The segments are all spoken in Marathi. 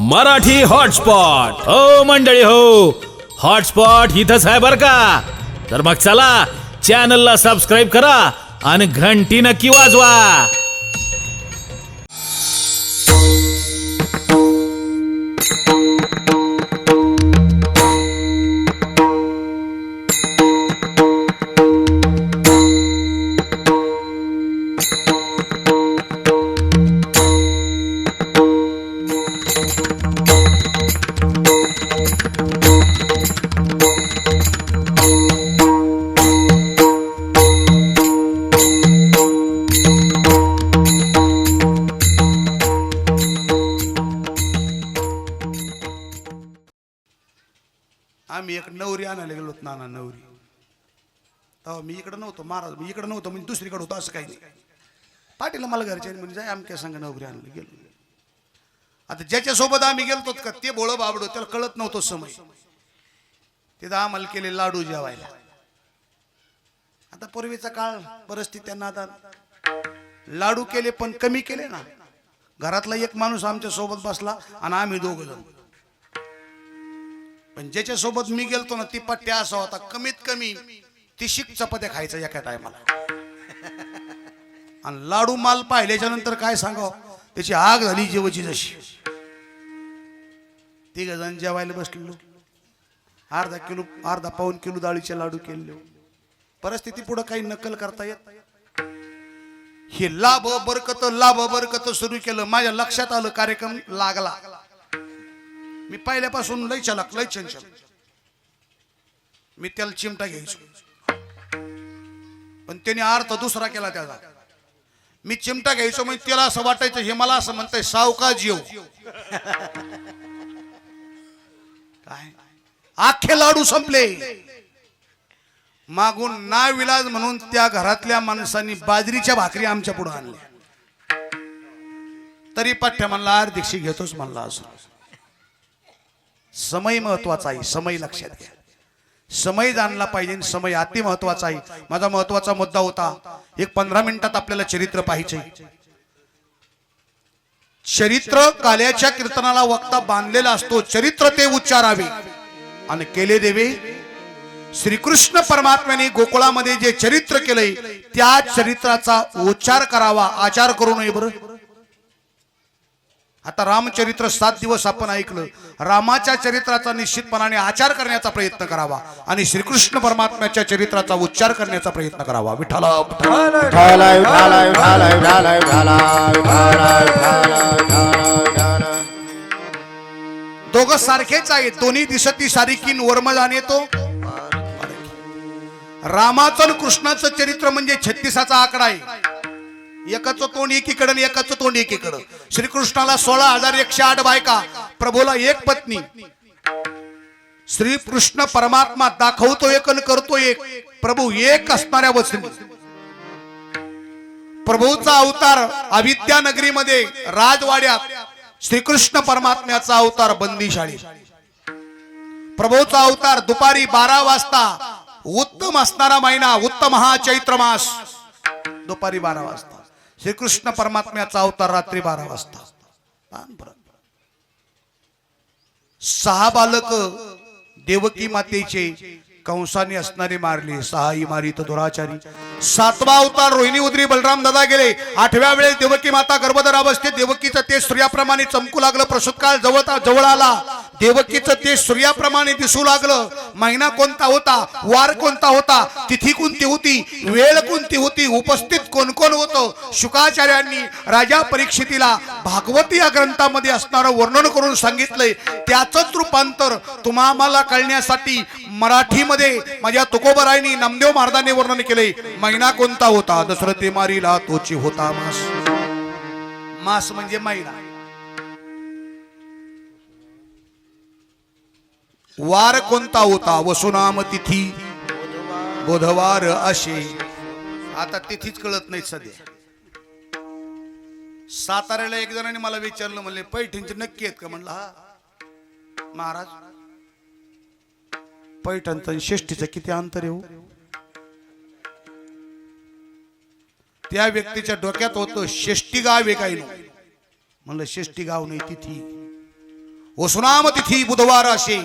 मराठी हॉटस्पॉट हो मंडळी हो, हॉटस्पॉट इथंच आहे बर का. तर मग चला चॅनलला सबस्क्राईब करा आणि घंटी नक्की वाजवा. आम्ही एक नवरी आणायला गेलो नाना नवरी. तेव्हा मी इकडे नव्हतो, महाराज मी इकडे नव्हतो म्हणजे दुसरीकडे होतो असं काही नाही. पाटील मला घरचे म्हणजे जाय आमच्या संघ नवरी आणली गेलो. आता ज्याच्या सोबत आम्ही गेलतो का ते बोळ बाबडो त्याला कळत नव्हतो समय. तिथं आम्हाला केले लाडू जेवायला. आता पूर्वीचा काळ परिस्थिती त्यांना आता लाडू केले पण कमी केले ना. घरातला एक माणूस आमच्या सोबत बसला आणि आम्ही दोघं जण. पण ज्याच्या सोबत मी गेलतो ना ती पट्ट्या असा होता कमीत कमी 30 चपात्या खायचा एका टायमाला. आणि लाडू माल पाहिल्याच्या नंतर काय सांगाव त्याची आग झाली जेवायची जशी. 3 जण जेवायला बसलेलो. अर्धा पाऊण किलो डाळीचे लाडू केले. परिस्थिती पुढे काही नकल करता येत. हे लाभ बरकत सुरू केलं. माझ्या लक्षात आलं कार्यक्रम लागला. मी पहिल्यापासून लय चंचल. मी त्याला चिमटा घ्यायचो पण त्याने अर्थ दुसरा केला त्याचा. मी चिमटा घ्यायचो म्हणजे त्याला असं वाटायचं हे मला असं म्हणतंय सावकाश येऊ. काय आखे लाडू संपले. मागून नाविलाज म्हणून त्या घरातल्या माणसांनी बाजरीच्या भाकरी आमच्या पुढे आणल्या. तरी पठ्ठ्या म्हणला अर्धीक्षी घेतोच म्हणला. असं समय महत्वाचा आहे. समय लक्षात घ्या. समय जाणला पाहिजे. समय अति महत्वाचा आहे. माझा महत्वाचा मुद्दा होता एक 15 मिनिटात आपल्याला चरित्र पाहिजे. चरित्र काल्याच्या कीर्तनाला वक्ता बांधलेला असतो. चरित्र ते उच्चारावे आणि केले देवे. श्रीकृष्ण परमात्म्याने गोकुळामध्ये जे चरित्र केलंय त्या चरित्राचा उच्चार करावा, आचार करू नये. बरं आता रामचरित्र 7 दिवस आपण ऐकलं. रामाच्या चरित्राचा निश्चितपणाने आचार करण्याचा प्रयत्न करावा आणि श्रीकृष्ण परमात्म्याच्या चरित्राचा उच्चार करण्याचा प्रयत्न करावा. विठ्ठल दोघं सारखेच आहेत. दोन्ही दिसती सारिकीन वर्म जाणे तो. रामाचं आणि कृष्णाचं चरित्र म्हणजे 36चा आकडा आहे. एकाचं तोंड एकीकडं आणि एकाचं तोंड एकीकडं. श्रीकृष्णाला 16,108 बायका, प्रभूला 1 पत्नी. श्रीकृष्ण परमात्मा दाखवतो एक आणि करतो एक. प्रभू एक असणाऱ्या वचनी. प्रभूचा अवतार अविद्या नगरीमध्ये राजवाड्यात. श्रीकृष्ण परमात्म्याचा अवतार बंदीशाळी. प्रभूचा अवतार दुपारी 12 वाजता. उत्तम असणारा महिना उत्तम हा चैत्र मास. दुपारी 12 वाजता. श्रीकृष्ण परमात्म्याचा अवतार रात्री 12 वाजता. 6 बालक देवकी मातेचे कंसाने असणारे मारले. 6 इमारीत दुराचारी. 7वा अवतार रोहिणी उदरी बलराम दादा गेले. 8व्या वेळेस देवकी माता गर्भधर अवस्थेत देवकीचं ते सूर्याप्रमाणे चमकू लागलं. प्रसूतकाळ जवळ आला. देवकीचं ते सूर्याप्रमाणे दिसू लागलं. महिना कोणता होता, वार कोणता होता, तिथी कोणती होती, वेळ कोणती होती, उपस्थित कोण कोण होतं. शुकाचार्यांनी राजा परीक्षितीला भागवती या ग्रंथामध्ये असणारं वर्णन करून सांगितलंय. त्याचंच रूपांतर तुम्हा मला कळण्यासाठी मराठीमध्ये माझ्या तुकोबरायांनी नामदेव महाराजांनी वर्णन केले. महिना कोणता होता, दशरथी मारीला तोची होता मास. मास म्हणजे महिना. वार कोणता होता, वसुनाम तिथी बुधवार असे. आता तिथीच कळत नाही सध्या. साताऱ्याला एक जणांनी मला विचारलं, म्हणले पैठणचे नक्की आहेत का? म्हणलं हा. महाराज पैठणचं षष्टीचं किती अंतर आहे? त्या व्यक्तीच्या डोक्यात होतं षष्टी गाव आहे काही नाही. म्हणलं षष्टी गाव नाही, तिथी. वसुनाम तिथी बुधवार असे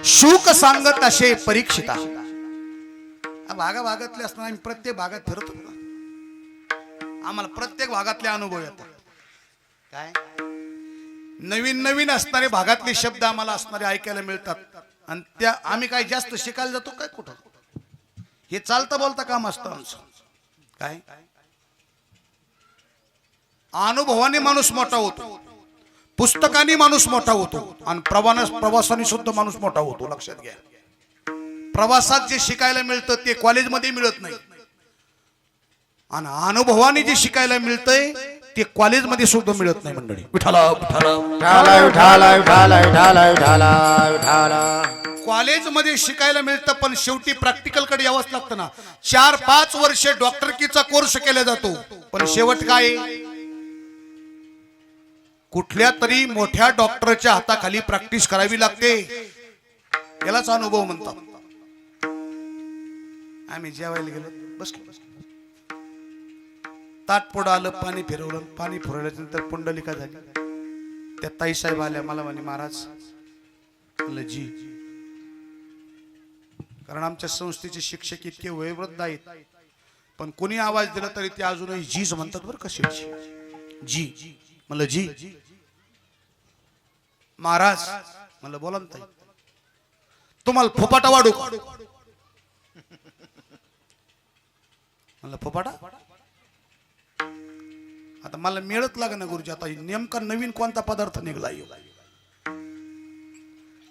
शुक सांगत असे परीक्षिता. भागाभागातले असताना आम्ही प्रत्येक भागात फिरतो ना, आम्हाला प्रत्येक भागातले अनुभव येतात. काय नवीन नवीन असणारे भागातले शब्द आम्हाला असणारे ऐकायला मिळतात. आणि त्या आम्ही काय जास्त शिकायला जातो काय कुठं, हे चालता बोलता काम असतं आमचं. काय अनुभवाने माणूस मोठा होतो, पुस्तकाने माणूस मोठा होतो, आणि प्रवासाने सुद्धा माणूस मोठा होतो. लक्षात घ्या, प्रवासात जे शिकायला मिळतं ते कॉलेजमध्ये मिळत नाही, आणि अनुभवाने जे शिकायला मिळतंय ते कॉलेजमध्ये सुद्धा मिळत नाही. मंडळी कॉलेजमध्ये शिकायला मिळतं, पण शेवटी प्रॅक्टिकल कडे यावंच लागतं ना. 4-5 वर्षे डॉक्टरकीचा कोर्स केला जातो, पण शेवट काय, कुठल्या तरी मोठ्या डॉक्टरच्या हाताखाली प्रॅक्टिस करावी लागते. यालाच अनुभव म्हणतात. आम्ही जेवायला गेलो, बसलो, ताट पुढं आलं, पाणी फिरवलं, पाणी फिरवल्याच्या नंतर पुंडलिका झाली. त्या ताईसाहेब आल्या, मला म्हणे महाराज. म्हणलं जी, कारण आमच्या संस्थेचे शिक्षक इतके वयोवृद्ध आहेत, पण कोणी आवाज दिला तरी ते अजूनही जीच म्हणतात बरं. कशी जी? म्हणलं जी. महाराज. म्हणलं बोला ना ताई, तुम्हाला फुपाटा वाढू का? म्हणलं फुपाटा आता मला मिळत लाग ना गुरुजी. आता नेमका नवीन कोणता पदार्थ निघला?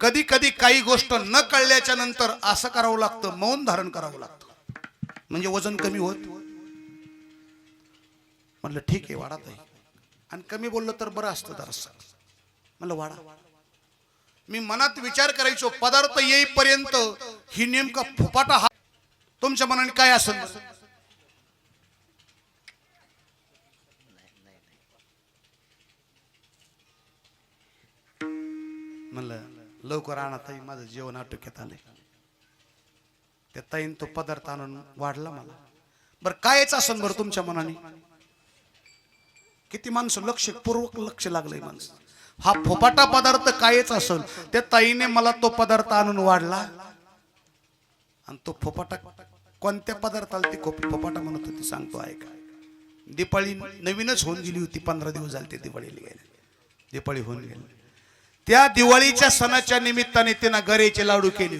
कधी कधी काही गोष्ट न कळल्याच्या नंतर असं करावं लागतं, मौन धारण करावं लागतं, म्हणजे वजन कमी होत. म्हणलं ठीक आहे वाढा ताई, आणि कमी बोललं तर बरं असतं जरासं. म्हणलं वाढा. मी मनात विचार करायचो, पदार्थ येईपर्यंत ही नेमका फुपाटा हा तुमच्या मनाने काय असेल? म्हणलं लवकर आणा ताई, माझं जेवण आटोक्यात आलंय. त्या ताईन तो पदार्थ आणून वाढला मला. बरं कायच असेल बरं तुमच्या मनाने? किती माणसं लक्षपूर्वक लक्ष लागलंय माणसं. हा फोपाटा पदार्थ कायच असेल, त्या ताईने मला तो पदार्थ आणून वाढला. आणि तो फोपाटा कोणत्या पदार्थाला ती फोपाटा म्हणत होती सांगतो ऐका. दिवाळी नवीनच होऊन गेली होती, 15 दिवस झाले ते दिवाळीला गेले. दिवाळी होऊन गेली. त्या दिवाळीच्या सणाच्या निमित्ताने तिनं गऱ्याचे लाडू केले,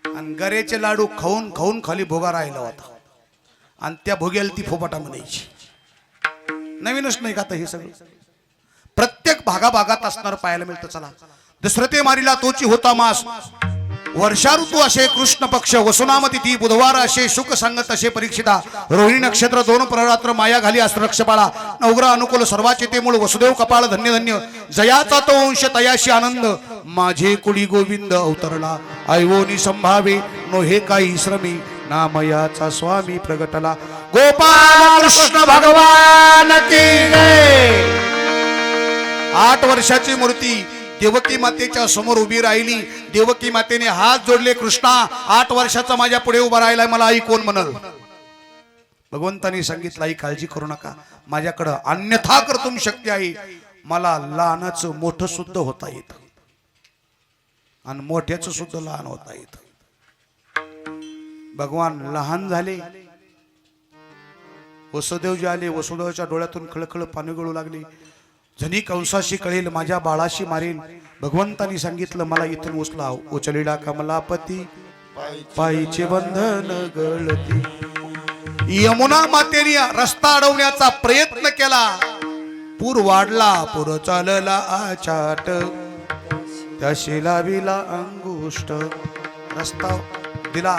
आणि गऱ्याचे लाडू खाऊन खाऊन खाली भोगा राहिला होता, आणि त्या भोग्याला ती फोपाटा म्हणायची. नवीनच नाही का आता हे सगळं? प्रत्येक भागाभागात असणार पाहायला मिळतं. चला, दसरथे मारिला तोची होता मास, वर्षा ऋतू असे कृष्ण पक्ष, वसुनाम तिथी बुधवार असे शुक सांगत असे परीक्षिता. रोहिणी नक्षत्र 2 प्ररात्र माया घाली अस्त्रक्षपाळा, नवग्रह अनुकूल सर्वाचे ते मूळ, वसुदेव कपाळ धन्य धन्य, जयाचा तो अंश तयाशी आनंद, माझे कुडी गोविंद अवतरला, ऐवोनी संभावे नोहे काही श्रमी, नामयाचा स्वामी प्रगटला. गोपाल कृष्ण भगवान की जय. 8 वर्षाची मूर्ती देवकी मातेच्या समोर उभी राहिली. देवकी मातेने हात जोडले, कृष्णा 8 वर्षाचा माझ्या पुढे उभा राहिलाय, मला आई कोण म्हणल? भगवंतानी सांगितलं, आई काळजी करू नका, माझ्याकडं अन्यथा कर्तुम शक्ती आहे. मला लहानाचं मोठं सुद्धा होता येत, आणि मोठ्याचं सुद्धा लहान होता येत. भगवान लहान झाले, वसुदेवजी आले, वसुदेवाच्या डोळ्यातून खळखळ पाणी गळू लागली. जनी कंसाशी कळेल, माझ्या बाळाशी मारेल. भगवंतानी सांगितलं, मला इथून उचला. उचलिडा कमलापती, पायीचे बंधन गळती. यमुना मातेने रस्ता अडवण्याचा प्रयत्न केला, पूर वाढला, पूर चालला आचाट, त्याशी लाविला अंगुष्ट, रस्ता दिला.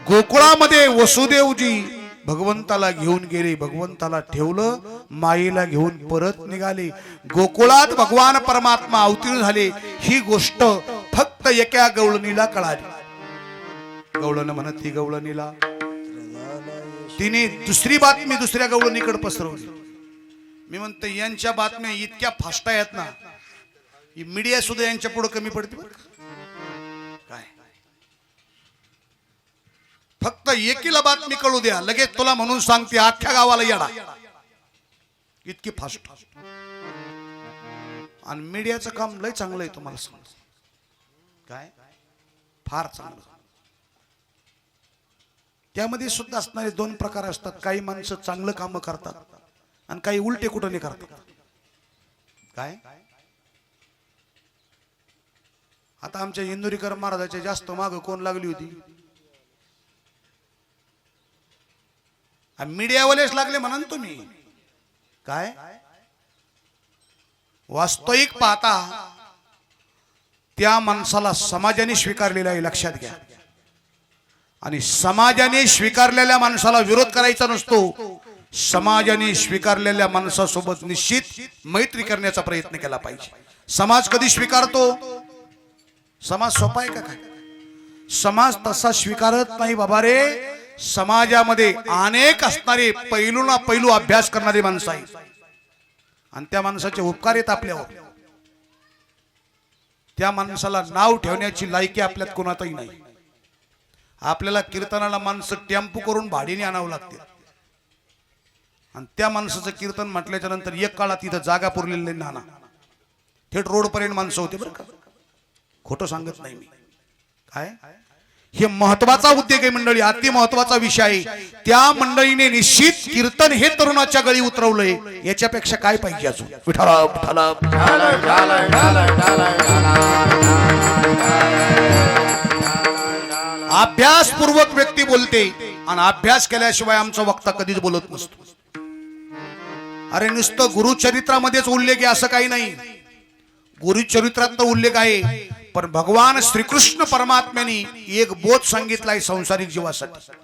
गोकुळामध्ये वसुदेवजी भगवंताला घेऊन गेले, भगवंताला ठेवलं, माईला घेऊन परत निघाले. गोकुळात भगवान परमात्मा अवतीर्ण झाले ही गोष्ट फक्त एका गवळणीला कळाली. गवळण म्हणत ही गवळणीला, तिने दुसरी बातमी दुसऱ्या गवळणीकडे पसरवली. मी म्हणतो यांच्या बातम्या इतक्या फास्ट आहेत ना, ही मीडिया सुद्धा यांच्या पुढे कमी पडते बरं. काय फक्त एकीला बातमी कळू द्या, लगेच तुला म्हणून सांगते अख्ख्या गावाला येडा, इतकी फास्ट. आणि मीडियाचं काम लय चांगलं आहे तुम्हाला सांग, काय फार चांगलं. त्यामध्ये सुद्धा असणारे दोन प्रकार असतात. काही माणसं चांगलं काम करतात आणि काही उलटे कुठं करतात. काय आता आमच्या इंदुरीकर महाराजाच्या जास्त माग कोण लागली होती? मीडियावालेच लागले म्हणा तुम्ही. काय वास्तविक पाहता त्या माणसाला समाजाने स्वीकारलेला आहे, लक्षात घ्या. आणि समाजाने स्वीकारलेल्या माणसाला विरोध करायचा नसतो. समाजाने स्वीकारलेल्या माणसासोबत निश्चित मैत्री करण्याचा प्रयत्न केला पाहिजे. समाज कधी स्वीकारतो? समाज सोपा आहे का काय? समाज तसा स्वीकारत नाही बाबा रे. समाजामध्ये अनेक असणारे पैलूना पैलू अभ्यास करणारे माणसं आहेत आणि त्या माणसाचे उपकार आहेत आपल्यावर. त्या माणसाला नाव ठेवण्याची लायकी आपल्यात कोणातही नाही. आपल्याला कीर्तनाला माणसं टेम्पो करून भाडीने आणावं लागते आणि त्या माणसाचं कीर्तन म्हटल्याच्या नंतर एक काळात तिथं जागा पुरलेली नाना थेट रोड पर्यंत माणसं होते बरं का. खोटं सांगत नाही मी. काय हे महत्वाचा उद्योग आहे मंडळी, अति महत्वाचा विषय आहे. त्या मंडळीने निश्चित कीर्तन हे तरुणाच्या गळी उतरवलंय. याच्यापेक्षा काय पाहिजे अजून? विठ्ठला विठ्ठला. अभ्यासपूर्वक व्यक्ती बोलते आणि अभ्यास केल्याशिवाय आमचा वक्ता कधीच बोलत नसतो. अरे नुसतं गुरुचरित्रामध्येच उल्लेख आहे असं काही नाही. गुरुचरित्रात उल्लेख आहे, पण भगवान श्रीकृष्ण परमात्म्याने एक बोध सांगितलाय संसारिक जीवासाठी.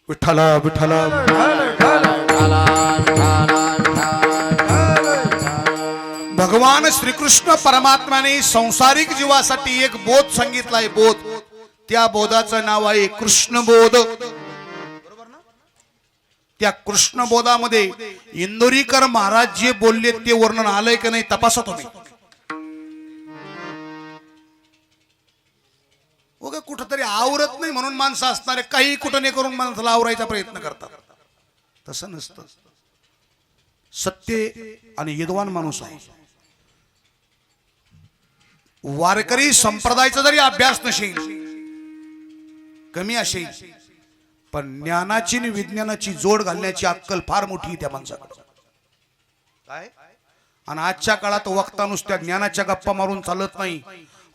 विठ्ठला विठ्ठला. भगवान श्रीकृष्ण परमात्म्याने संसारिक जीवासाठी एक बोध सांगितलाय. बोध, त्या बोधाचं नाव आहे कृष्ण बोध. त्या कृष्ण बोधामध्ये इंदुरीकर महाराज जे बोलले ते वर्णन आलंय की नाही तपासा तुम्ही. ओके, कुठंतरी आवरत नाही म्हणून माणसं असणारे काही कुठं नाही करून माणसाला आवरायचा प्रयत्न करतात. तसं नसतं. सत्य आणि यदवान माणूस आहे. वारकरी संप्रदायाचा जरी अभ्यास नसेल, कमी असेल, पण ज्ञानाची आणि विज्ञानाची जोड घालण्याची अक्कल फार मोठी त्या माणसाकडे. काय आणि आजच्या काळात वक्ता नुसत्या ज्ञानाच्या गप्पा मारून चालत नाही.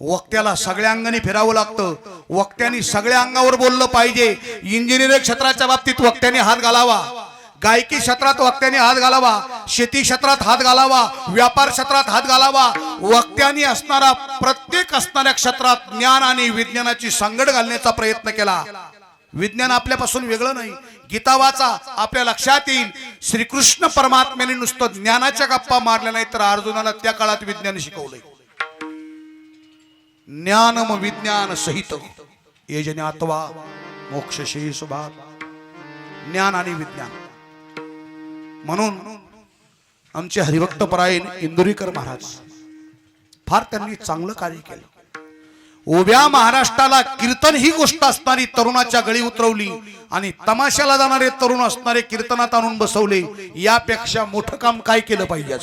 वक्त्याला सगळ्या अंगाने फिरावं लागतं. वक्त्याने सगळ्या अंगावर बोललं पाहिजे. इंजिनिअरिंग क्षेत्राच्या बाबतीत वक्त्याने हात घालावा, गायकी क्षेत्रात वक्त्याने हात घालावा, शेती क्षेत्रात हात घालावा, व्यापार क्षेत्रात हात घालावा. वक्त्याने असणारा प्रत्येक असणाऱ्या क्षेत्रात ज्ञान आणि विज्ञानाची सांगड घालण्याचा प्रयत्न केला. विज्ञान आपल्यापासून वेगळं नाही. गीता वाचा, आपल्या लक्षात येईल श्रीकृष्ण परमात्म्याने नुसतं ज्ञानाच्या गप्पा मारल्या नाही तर अर्जुनाला त्या काळात विज्ञान शिकवलंय. ज्ञानम विज्ञान सहित ये जन्यात्वा मोक्षशे सुभाग. ज्ञान आणि विज्ञान. म्हणून आमचे हरिभक्त परायण इंदुरीकर महाराज फार त्यांनी चांगलं कार्य केलं. उभ्या महाराष्ट्राला कीर्तन ही गोष्ट असणारी तरुणाच्या गळी उतरवली आणि तमाशाला जाणारे तरुण असणारे कीर्तनात आणून बसवले. यापेक्षा मोठं काम काय केलं पाहिजे?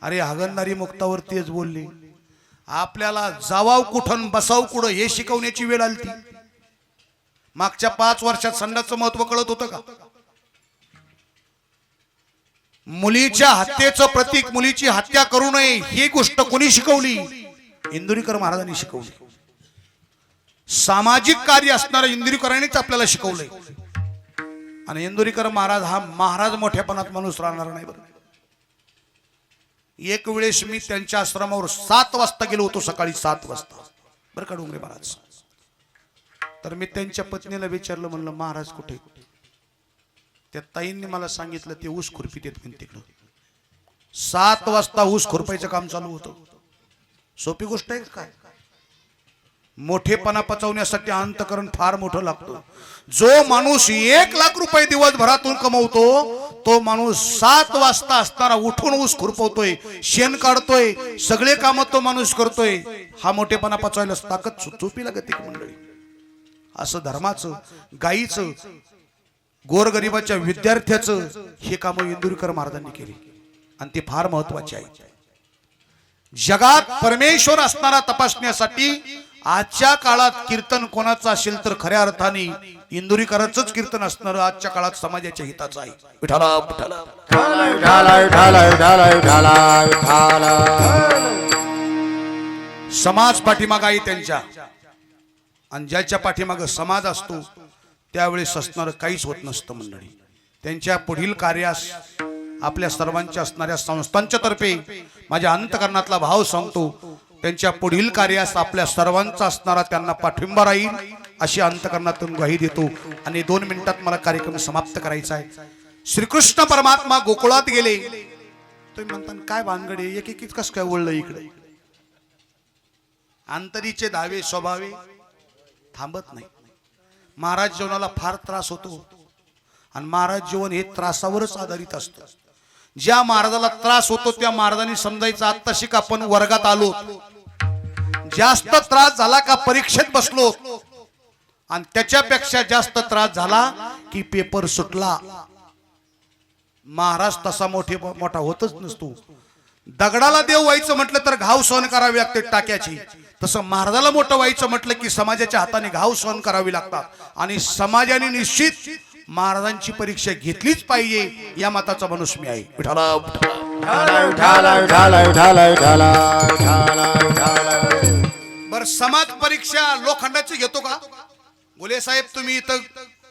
अरे हागणदारी मुक्तावर तेच बोलले, आपल्याला जावाव कुठं बसाव कुठं हे शिकवण्याची वेळ आली. मागच्या 5 वर्षात संडाचं महत्व कळत होतं का? मुलीच्या हत्येचं प्रतीक, मुलीची हत्या करू नये ही गोष्ट कोणी शिकवली? इंदुरीकर महाराजांनी शिकवली. सामाजिक कार्य असणाऱ्या इंदुरीकरांनीच आपल्याला शिकवलंय. आणि इंदुरीकर महाराज हा महाराज मोठ्यापणात माणूस राहणार नाही. बरं, एक वेळेस मी त्यांच्या आश्रमावर 7 वाजता गेलो होतो, सकाळी 7 वाजता. बरं का डोंगरे महाराज. तर मी त्यांच्या पत्नीला विचारलं, म्हणलं महाराज कुठे? त्या ताईंनी मला सांगितलं ते ऊस खुरपीत येत तिकडं. 7 वाजता ऊस खुरपायचं काम चालू होतं. सोपी गोष्ट आहे काय? मोठेपणा पचवण्यासाठी अंतकरण फार मोठं लागतं. जो माणूस 1 लाख रुपये दिवसभरातून कमवतो तो माणूस 7 वाजता असताना उठून ऊस खुरपवतोय, शेण काढतोय, सगळे काम तो माणूस करतोय. हा मोठेपणा पचवायला ताकद चोपी लागते मंडळी. असं धर्माचं, गाईचं, गोरगरिबाच्या विद्यार्थ्याचं हे काम इंदुरीकर महाराजांनी केली आणि ते फार महत्वाचे आहे. जगात परमेश्वर असणारा तपासण्यासाठी आजच्या काळात कीर्तन कोणाचं असेल तर खऱ्या अर्थाने इंदुरीकरांचंच कीर्तन असणार आजच्या काळात समाजाच्या हिताचं आहे. विठाला विठाला समाज पाठीमाग आहे त्यांच्या, आणि ज्याच्या पाठीमाग समाज असतो त्यावेळेस असणार काहीच होत नसतं मंडळी. त्यांच्या पुढील कार्यास आपल्या सर्वांच्या असणाऱ्या संस्थांच्या तर्फे माझ्या अंतकरणातला भाव सांगतो. त्यांच्या पुढील कार्यास आपल्या सर्वांचा असणारा त्यांना पाठिंबा राहील अशी अंतकरणातून ग्वाही देतो. आणि 2 मिनिटात मला कार्यक्रम समाप्त करायचा आहे. श्रीकृष्ण परमात्मा गोकुळात गेले. तुम्ही म्हणता काय भानगडे एक एक कस काय वळलं इकडे. अंतरीचे दावे स्वभावे थांबत नाही. महाराज जीवनाला फार त्रास होतो आणि महाराज जीवन हे त्रासावरच आधारित असतं. ज्या महाराजाला त्रास होतो त्या महाराजांनी समजायचं आत्ता शिक आपण वर्गात आलो, जास्त त्रास झाला का परीक्षेत बसलो, आणि त्याच्यापेक्षा जास्त त्रास झाला की पेपर सुटला. महाराज तसा मोठा होतच नसतो. दगडाला देव व्हायचं म्हटलं तर घाव सहन करावी लागते टाक्याची, तसं महाराजाला मोठं व्हायचं म्हटलं की समाजाच्या हाताने घाव सहन करावी लागतात. आणि समाजाने निश्चित महाराजांची परीक्षा घेतलीच पाहिजे या मताचा माणूस मी आहे. बर समाज परीक्षा लोखंडाची घेतो का? गुले साहेब तुम्ही इथं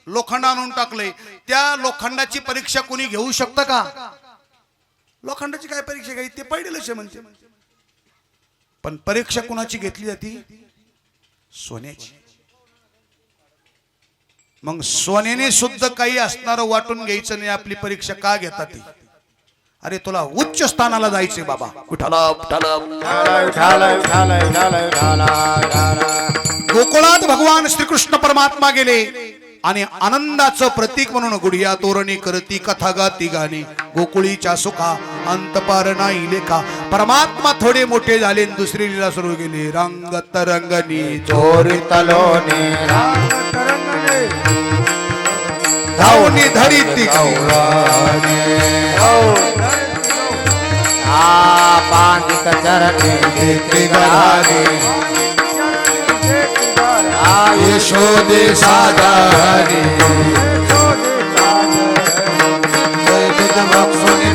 लोखंड आणून टाकले, त्या लोखंडाची परीक्षा कोणी घेऊ शकतं का? लोखंडाची काय परीक्षा घ्यायची ते पडलेलंच म्हणते. पण परीक्षा कोणाची घेतली जाते? सोन्याची. मग सोन्याने सुद्धा काही असणार वाटून घ्यायचं नाही. आपली परीक्षा का घेतात ती? अरे तुला उच्च स्थानाला जायचे बाबा. गोकुळात भगवान श्रीकृष्ण परमात्मा गेले आणि आनंदाचं प्रतीक म्हणून गुढिया तोरणी करती कथा गाती गाणी. गोकुळीच्या सुखा अंत पार नाही लेखा. परमात्मा थोडे मोठे झाले, दुसरी लीला सुरू गेली. रंगत रंगनी चोरी तलोने धावनी धरिती यशोदे साधारी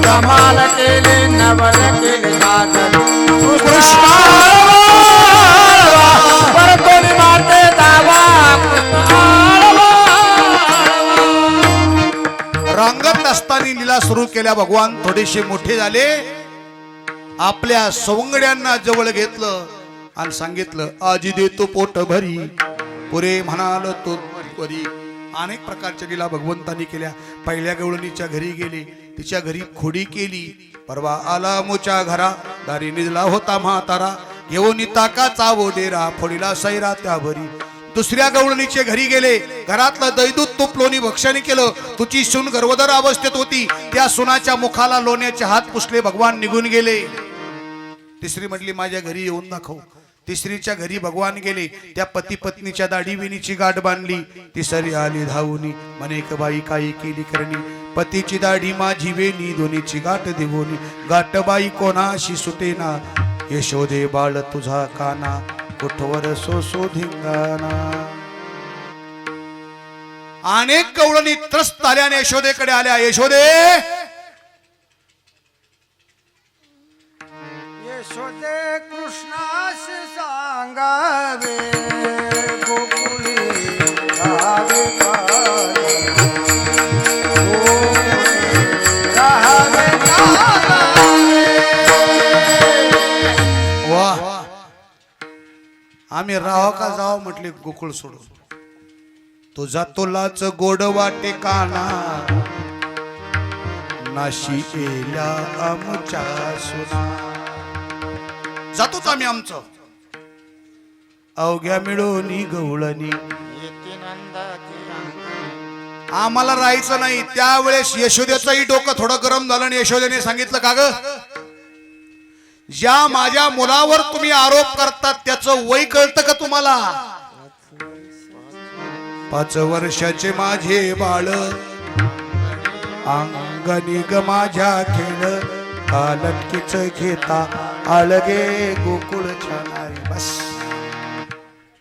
कमाल केले नवल केले कृष्णा माते दावा. रंगत असताना लीला सुरू केल्या. भगवान थोडेसे मोठे झाले, आपल्या सवंगड्यांना जवळ घेतलं आणि सांगितलं आजी देतो पोट भरी पुरे म्हणाल तो वरी. अनेक प्रकारच्या लीला भगवंतांनी केल्या. पहिल्या गवळणीच्या घरी गेले, तिच्या घरी खोडी केली. परवा आला मोच्या घरा, दारी निजला होता म्हातारा. घेऊन ताकाचा वडेरा फोडीला सैरा त्या भरी. दुसऱ्या गवळणीच्या घरी गेले, घरातलं दैदूत तूप लोणी भक्षण केलं. तुझी सून गर्भधर अवस्थेत होती, त्या सुनाच्या मुखाला लोण्याचे हात पुसले. भगवान निघून गेले. तिसरी म्हटली माझ्या घरी येऊन दाखव. तिसरीच्या घरी भगवान गेले, त्या पती पत्नीच्या दाढी विणीची गाठ बांधली. तिसरी आली धावूनी, मनेक बाई काही केली करणी. पतीची दाढी माझी वेणी, दोन्हीची गाठ देवोनी. गाठ बाई कोणाशी सुटेना, यशोदे बाळ तुझा काना. कुठवर सोसो धिंगाणा. अनेक कवळणी त्रस्त आल्याने यशोदेकडे आल्या. यशोदे यशोदे कृष्णास सांगावे गोकुळी राहावे वाह. आम्ही राहो का जाव म्हटले गोकुळ सोडून. तुझा तोलाच गोड वाटे काना, नाशी एल्या आमच्या सुना. जातोच आम्ही आमचं अवघ्या मिळवणी गवळणी. आम्हाला राहायचं नाही. त्यावेळेस यशोदेचंही डोकं थोडं गरम झालं आणि यशोदेने सांगितलं का ग, ज्या माझ्या मुलावर तुम्ही आरोप करतात त्याचं वय कळतं का तुम्हाला? 5 वर्षाचे माझे बाळ अंगणी ग माझ्या खेळ कालकीच घेता आळगे गोकुळ छानारी. बस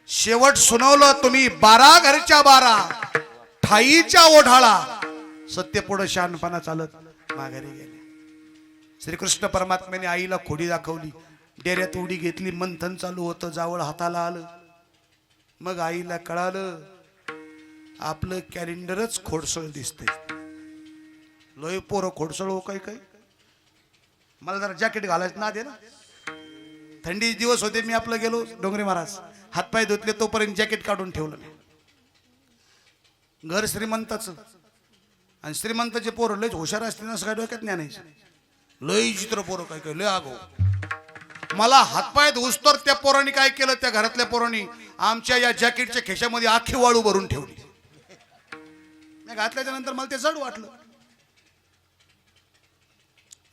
शेवट सुनावलं तुम्ही 12 घरच्या 12 ठाईच्या ओढाळा सत्य पुढं शहाणपणा चालत माघारी गेले. श्रीकृष्ण परमात्म्याने आईला खोडी दाखवली, डेऱ्यात उडी घेतली, मंथन चालू होतं, जावळ हाताला आलं. मग आईला कळालं आपलं कॅलेंडरच खोडसळ दिसतंय. लोय पोरं खोडसळ हो काय काय. मला जरा जॅकेट घालायचं ना दे ना. थंडी दिवस होते, मी आपलं गेलो डोंगरे महाराज, हातपाय धुतले तोपर्यंत जॅकेट काढून ठेवलं नाही. घर श्रीमंताचं आणि श्रीमंताचे पोरं लयच हुशार असते ना, सगळ्या डोक्यात ज्ञानायचं. लय चित्र पोरं काय काय लय आगो. मला हातपाय धुसतर त्या पोरांनी काय केलं, त्या घरातल्या पोरांनी आमच्या या जॅकेटच्या खिशामध्ये आखी वाळू भरून ठेवली. मी घातल्याच्या नंतर मला ते जड वाटलं.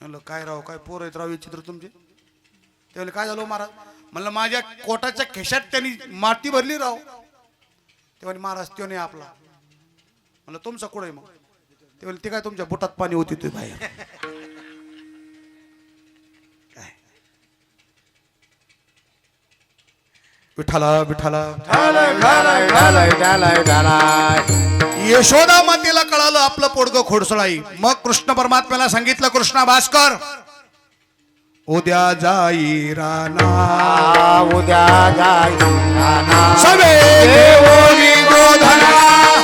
म्हणलं काय राव, काय पोर आहेत राव चित्र तुमचे. त्यावेळेला काय झालं महाराज, म्हणलं माझ्या कोटाच्या खिशात त्यांनी माती भरली राव. तेव्हा महाराज तो नाही आपला. म्हणलं तुमचा कुठं आहे मग. तेव्हा ते काय तुमच्या बोटात पाणी होती ते बाहेर. काय विठाला विठाला. यशोदा मातेला कळालं आपलं पोडगं खोडसळाई. मग कृष्ण परमात्म्याला सांगितलं, कृष्णा भास्कर उद्या जाई राणा, उद्या जाई राणा, सवे देवोनी गोधना,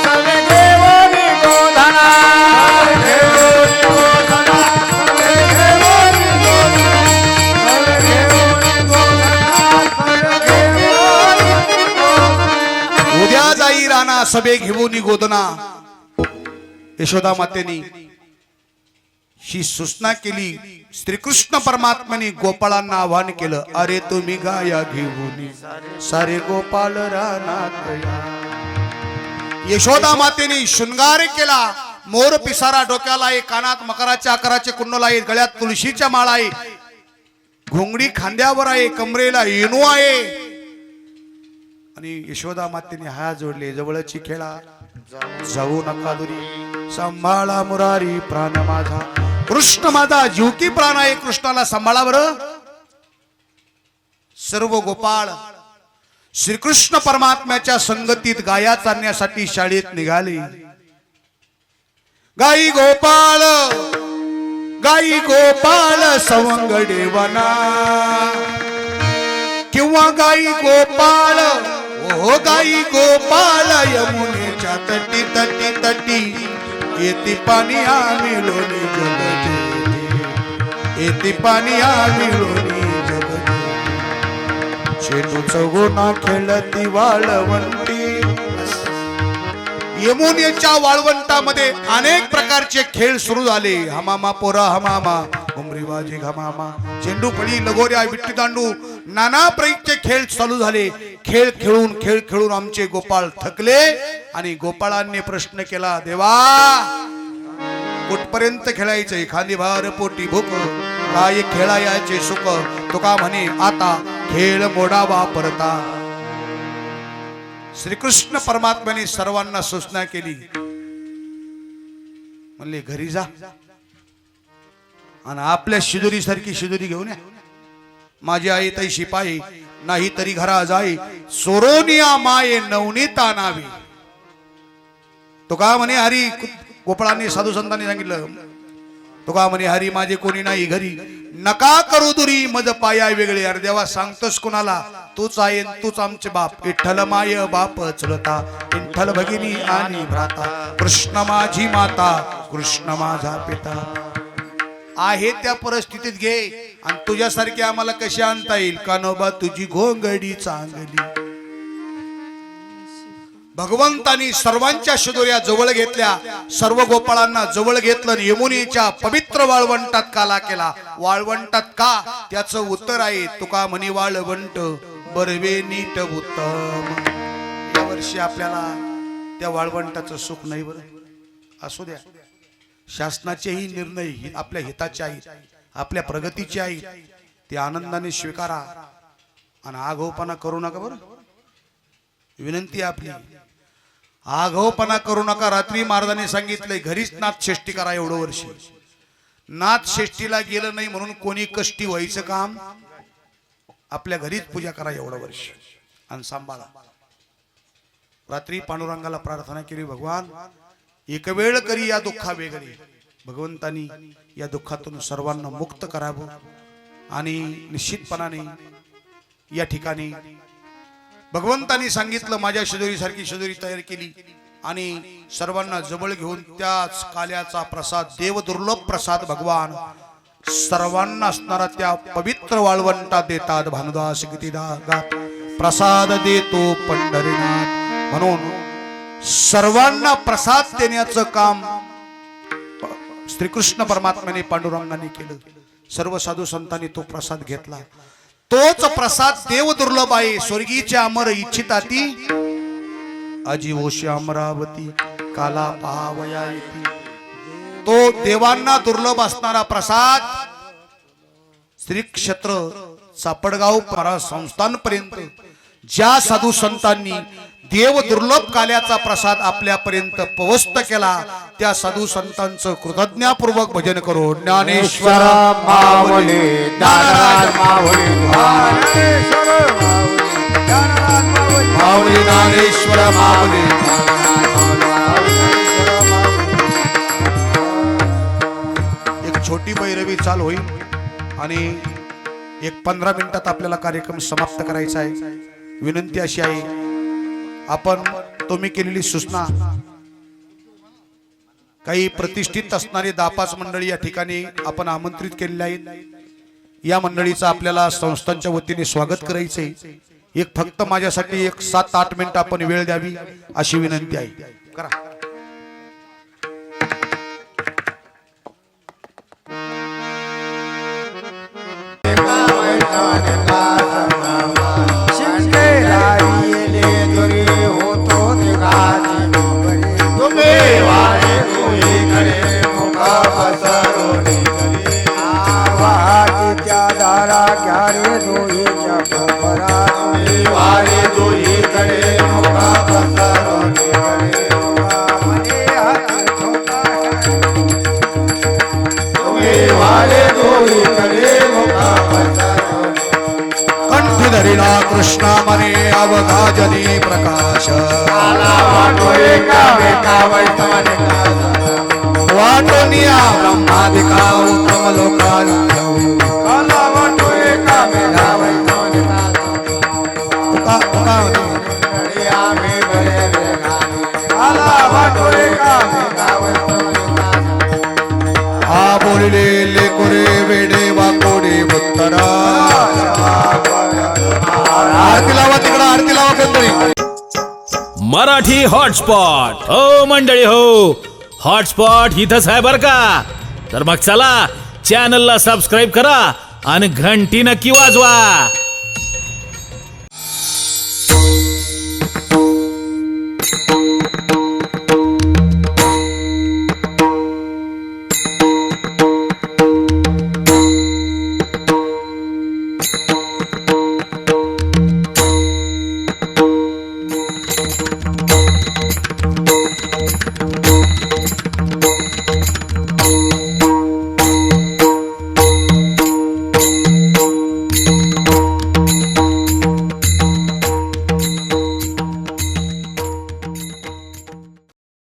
सवे देवोनी गोधना, देवोनी गोधना, देवोनी गोधना, देवोनी गोधना. उद्या जाई राणा सभे घेऊनी गोदना. यशोदा मातेनी ही सूचना केली. श्रीकृष्ण परमात्म्याने गोपाळांना आवाहन केलं, अरे तुम्ही गाया घेऊन सारे गोपाळ रानात या. यशोदा मातेने शृंगार केला. मोर पिसारा डोक्याला आहे, कानात मकराच्या आकाराचे कुंडल आहे, गळ्यात तुळशीच्या माळा आहे, घोंगडी खांद्यावर आहे, कमरेला येणू आहे. आणि यशोदा मातेने हात जोडले, जवळची खेळा जाऊ नका दुरी, सांभाळा मुरारी प्राण माझा. कृष्ण माझा जीव की प्राण आहे, कृष्णाला सांभाळा बरं. सर्व गोपाळ श्रीकृष्ण परमात्म्याच्या संगतीत गाया चालण्यासाठी शाळेत निघाले. गाई गोपाळ, गाई गोपाळ सवंगडे वना, किंवा गाई गोपाळ, ओ गाई गोपाळ यमुनेच्या तटी तटी तटी, येती पाणी आम्ही लोणी जगते, येती पाणी आम्ही लोणी जगते. चेंडू चौगुना खेळती वाळवंटी. यमुनेच्या वाळवंटामध्ये अनेक प्रकारचे खेळ सुरू झाले. हमामा पोरा हमामा, घुमरी बाजी घमामा, चेंडू फळी लगोऱ्या विट्टी दांडू, नाना प्रकारचे खेळ चालू झाले. खेळ खेळून आमचे गोपाळ थकले आणि गोपाळांनी प्रश्न केला, देवा कुठपर्यंत खेळायचंय, खाली भार पोटी भूक, काय खेळायचे सुख. तुका म्हणे आता खेळ मोडावा परता. श्रीकृष्ण परमात्म्याने सर्वांना सूचना केली, म्हणले घरी जा आणि आपल्या शिदोरी सारखी शिदोरी घेऊन या. माझी आई तै शिपाई नाही तरी घरा जाई, सोरोनिया माये नवनीता नावी. तुका म्हणे हरी, गोपाळांनी साधू संतांनी सांगितलं, तुका म्हणे हरी माझे कोणी नाही घरी, नका करू दुरी मज पाया वेगळे. अरे देवा सांगतोस कुणाला, तूच आहे तूच आमचे बाप. विठ्ठल माय बाप चलता, विठ्ठल भगिनी आणि भ्राता, कृष्ण माझी माता, कृष्ण माझा पिता. आहे त्या परिस्थितीत घे आणि तुझ्यासारखे आम्हाला कशी आणता येईल. कानोबा तुझी घोंगडी चांगली. भगवंतानी सर्वांच्या शिदोऱ्या जवळ घेतल्या, सर्व गोपाळांना जवळ घेतलं, यमुनेच्या पवित्र वाळवंटात काला केला. वाळवंटात का, त्याचं उत्तर आहे तुका म्हणे वाळवंट बरवे नीट उत्तम. यावर्षी आपल्याला त्या वाळवंटाचं सुख नाही बरं. असू द्या, शासनाचेही निर्णय आपल्या हिताचे आहेत, आपल्या प्रगतीचे आहेत, ते आनंदाने स्वीकारा आणि आगाऊपणा करू नका बरं. विनंती आपली. आगाऊपणा करू नका. रात्री महाराजांनी सांगितलंय घरीच नाथ षष्ठी करा एवढं वर्ष. नाथ षष्ठीला गेलं नाही म्हणून कोणी कष्टी व्हायचं काम. आपल्या घरीच पूजा करा एवढं वर्ष आणि सांभाळा. रात्री पांडुरंगाला प्रार्थना केली, भगवान एक वेळ करी या दुःखा वेगळी. भगवंतानी या दुःखातून सर्वांना मुक्त करावं आणि निश्चितपणाने या ठिकाणी भगवंतानी सांगितलं माझ्या शेजारी सारखी शेजारी तयार केली आणि सर्वांना जवळ घेऊन त्याच काल्याचा प्रसाद, देव दुर्लभ प्रसाद भगवान सर्वांना असणारा त्या पवित्र वाळवंटात देतात. भानुदास किती गात प्रसाद देतो पंढरीनाथ. म्हणून सर्वांना प्रसाद देण्याचं काम श्रीकृष्ण परमात्म्याने पांडुरंगाने केलं. सर्व साधू संतांनी तो प्रसाद घेतला. तोच प्रसाद देव दुर्लभ आहे. स्वर्गीच्या अमर इच्छिताती अजीवोशी अमरावती काला पावया येती. तो देवांना दुर्लभ असणारा प्रसाद श्री क्षेत्र सापडगाव महाराज संस्थानपर्यंत ज्या साधू संतांनी देव दुर्लभ काल्याचा प्रसाद आपल्यापर्यंत पोहोचत केला त्या साधू संतांचं कृतज्ञतापूर्वक भजन करो. ज्ञानेश्वर माऊली ज्ञानराज माऊली ज्ञानेश्वर माऊली ज्ञानेश्वर माऊली. एक छोटी भैरवी चाल होईल आणि एक 15 मिनिटात आपल्याला कार्यक्रम समाप्त करायचा आहे. विनंती अशी आहे, आपण तुम्ही केलेली सूचना काही प्रतिष्ठित असणारी 10-5 मंडळी या ठिकाणी आपण आमंत्रित केलेल्या आहेत. या मंडळीचं आपल्याला संस्थांच्या वतीने स्वागत करायचंय. एक फक्त माझ्यासाठी एक 7-8 मिनिट आपण वेळ द्यावी अशी विनंती आहे. करा. कृष्णा मने अवगाजनी प्रकाश वाटोनिया ब्रह्मादिका उत्तम लोकाल हा बोलले लेकोरे वेडे वाकोडे उत्तरा. मराठी हॉटस्पॉट हो मंडळी हो. हॉटस्पॉट इथंच आहे बर का. तर मग चला चॅनलला सबस्क्राईब करा आणि घंटी नक्की वाजवा.